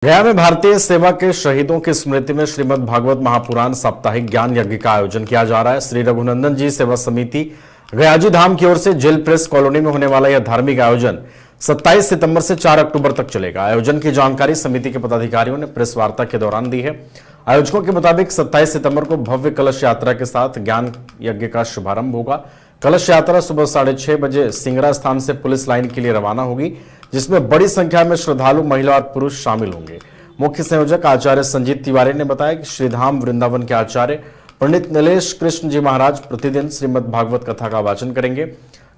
गया में भारतीय सेवा के शहीदों की स्मृति में श्रीमद् भागवत महापुराण साप्ताहिक ज्ञान यज्ञ का आयोजन किया जा रहा है। श्री रघुनंदन जी सेवा समिति गयाजी धाम की ओर से जेल प्रेस कॉलोनी में होने वाला यह धार्मिक आयोजन 27 सितंबर से 4 अक्टूबर तक चलेगा। आयोजन की जानकारी समिति के पदाधिकारियों ने प्रेस वार्ता के दौरान दी है। आयोजकों के मुताबिक 27 सितंबर को भव्य कलश यात्रा के साथ ज्ञान यज्ञ का शुभारंभ होगा। कलश यात्रा सुबह 6:30 बजे सिंगरा स्थान से पुलिस लाइन के लिए रवाना होगी, जिसमें बड़ी संख्या में श्रद्धालु महिला और पुरुष शामिल होंगे। मुख्य संयोजक आचार्य संजीत तिवारी ने बताया कि श्रीधाम वृंदावन के आचार्य पंडित नीलेश कृष्ण जी महाराज प्रतिदिन श्रीमद् भागवत कथा का वाचन करेंगे।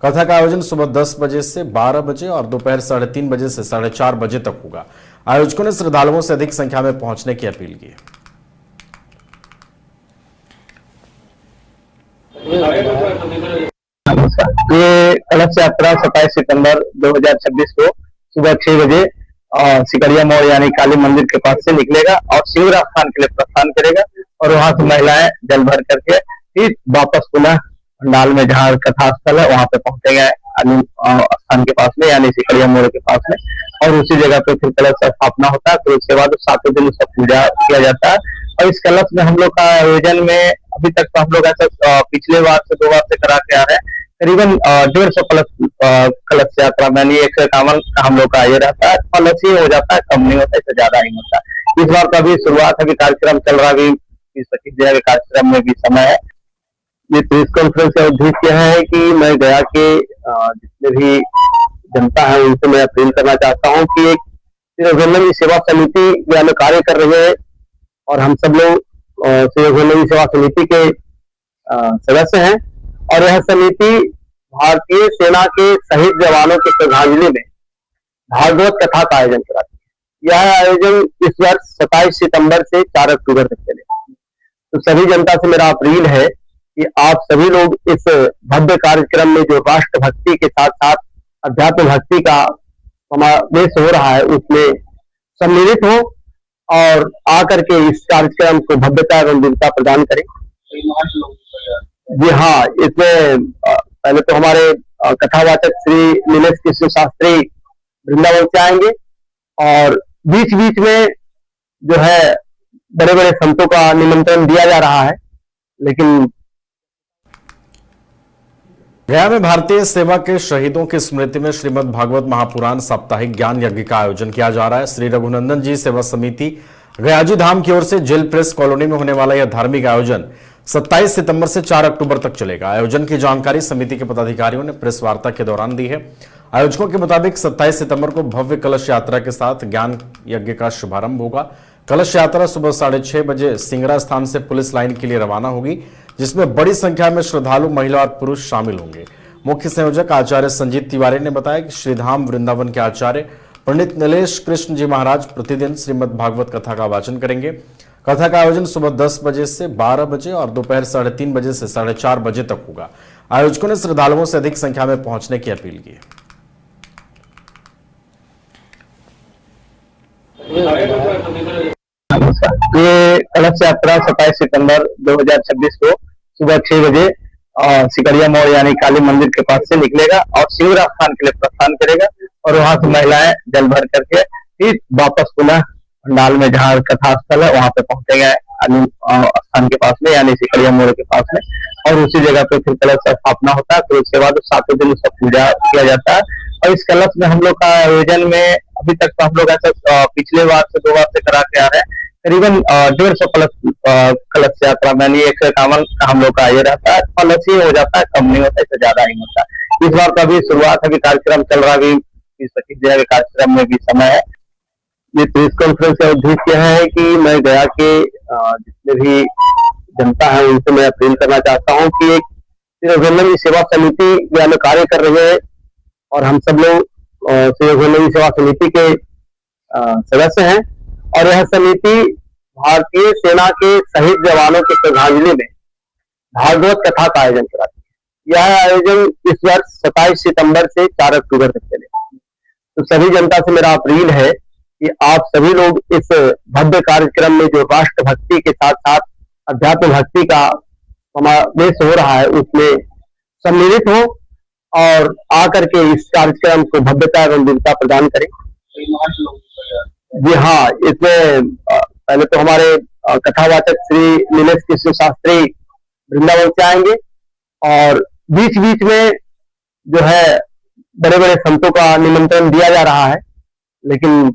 कथा का आयोजन सुबह 10 बजे से 12 बजे और दोपहर 3:30 बजे से 4:30 बजे तक होगा। आयोजकों ने श्रद्धालुओं से अधिक संख्या में पहुंचने की अपील की है। ये कलश यात्रा 27 सितंबर 2026 को सुबह 6 बजे सिकरिया मोड़ यानी काली मंदिर के पास से निकलेगा और सिंगरा स्थान के लिए प्रस्थान करेगा और वहां से महिलाएं जल भर करके फिर वापस पुनः पंडाल में जहाँ कथा स्थल है वहां पे पहुंचेंगे स्थान के पास में यानी सिकरिया मोड़ के पास में, और उसी जगह पे फिर कलश का स्थापना होता है। फिर उसके बाद 7 दिन उसका पूजा किया जाता है। और इस कलश में हम लोग का आयोजन में अभी तक तो हम लोग ऐसा पिछले बार से 2 बार से करा के आ रहे हैं। करीबन 150 कलश यात्रा में 151 का हम लोग का ये रहता है। कलश ही हो जाता है, कम नहीं होता, इससे ज्यादा ही होता है। इस बार तो अभी शुरुआत है, कार्यक्रम चल रहा है, अभी कार्यक्रम में भी समय है। ये प्रेस कॉन्फ्रेंस का उद्देश्य यह है कि मैं गया के जितने भी जनता है उनसे मैं अपील करना चाहता हूँ कि एक श्री रघुनंदन जी सेवा समिति गया में कार्य कर रही है और हम सब लोग श्री रघुनंदन जी सेवा समिति के सदस्य हैं। और यह समिति भारतीय सेना के शहीद जवानों की श्रद्धांजलि में भागवत कथा का आयोजन कराती है। यह आयोजन इस वर्ष 27 सितंबर से 4 अक्टूबर तक चलेगा। तो सभी जनता से मेरा अपील है कि आप सभी लोग इस भव्य कार्यक्रम में जो राष्ट्र भक्ति के साथ साथ अध्यात्म भक्ति का समावेश हो रहा है उसमें सम्मिलित हो और आकर के इस कार्यक्रम को भव्यता एवं दिव्यता प्रदान करें। जी हाँ, इसमें पहले तो हमारे कथावाचक श्री नीलेश कृष्ण शास्त्री वृंदावन से आएंगे और बीच बीच में जो है बड़े बड़े संतों का निमंत्रण दिया जा रहा है। लेकिन गया में भारतीय सेवा के शहीदों की स्मृति में श्रीमद् भागवत महापुराण साप्ताहिक ज्ञान यज्ञ का आयोजन किया जा रहा है। श्री रघुनंदन जी सेवा समिति गयाजी धाम की ओर से जेल प्रेस कॉलोनी में होने वाला यह धार्मिक आयोजन 27 सितंबर से 4 अक्टूबर तक चलेगा। आयोजन की जानकारी समिति के पदाधिकारियों ने प्रेस वार्ता के दौरान दी है। आयोजकों के मुताबिक 27 सितंबर को भव्य कलश यात्रा के साथ ज्ञान यज्ञ का शुभारंभ होगा। कलश यात्रा सुबह 6:30 बजे सिंगरा स्थान से पुलिस लाइन के लिए रवाना होगी, जिसमें बड़ी संख्या में श्रद्धालु महिला और पुरुष शामिल होंगे। मुख्य संयोजक आचार्य संजीत तिवारी ने बताया कि श्रीधाम वृंदावन के आचार्य पंडित नीलेश कृष्ण जी महाराज प्रतिदिन श्रीमद् भागवत कथा का वाचन करेंगे। कथा का आयोजन सुबह 10 बजे से 12 बजे और दोपहर 3:30 बजे से 4:30 बजे तक होगा। आयोजकों ने श्रद्धालुओं से अधिक संख्या में पहुंचने की अपील की है। ये कलश यात्रा 27 सितंबर 2026 को सुबह 6 बजे सिकरिया मोड़ यानी काली मंदिर के पास से निकलेगा और सिंगरा स्थान के लिए प्रस्थान करेगा और वहां से महिलाएं जल भर करके फिर वापस पुनः पंडाल में जहाँ कथा स्थल है वहां पे पहुंचेंगे स्थान के पास में यानी सिकरिया मोड़ के पास में, और उसी जगह पे फिर कलश का स्थापना होता है। फिर उसके बाद 7 दिन उसका पूजा किया जाता है। और इस कलश में हम लोग का आयोजन में अभी तक तो हम लोग ऐसा पिछले बार से 2 बार से करा के आ रहे हैं। करीबन 150 कलश यात्रा में 151 का हम लोग का ये रहता है। कलश ही हो जाता है, कम नहीं होता, इससे ज्यादा ही होता है। इस बार तो अभी शुरुआत है, अभी कार्यक्रम चल रहा है, अभी कार्यक्रम में भी समय है। ये प्रेस कॉन्फ्रेंस का उद्देश्य यह है कि मैं गया के जितने भी जनता है उनसे मैं अपील करना चाहता हूँ कि एक श्री रघुनंदन जी सेवा समिति गया में कार्य कर रही है और हम सब लोग श्री रघुनंदन जी सेवा समिति के सदस्य हैं। और यह समिति भारतीय सेना के शहीद जवानों की श्रद्धांजलि में भागवत कथा का आयोजन कराती है। यह आयोजन इस वर्ष 27 सितंबर से 4 अक्टूबर तक चलेगा। तो सभी जनता से मेरा अपील है कि आप सभी लोग इस भव्य कार्यक्रम में जो राष्ट्र भक्ति के साथ साथ अध्यात्म भक्ति का समावेश हो रहा है उसमें सम्मिलित हो और आकर के इस कार्यक्रम को भव्यता एवं दिव्यता प्रदान करें। जी हाँ, इसमें पहले तो हमारे कथावाचक श्री नीलेश कृष्ण शास्त्री वृंदावन से आएंगे और बीच बीच में जो है बड़े बड़े संतों का निमंत्रण दिया जा रहा है, लेकिन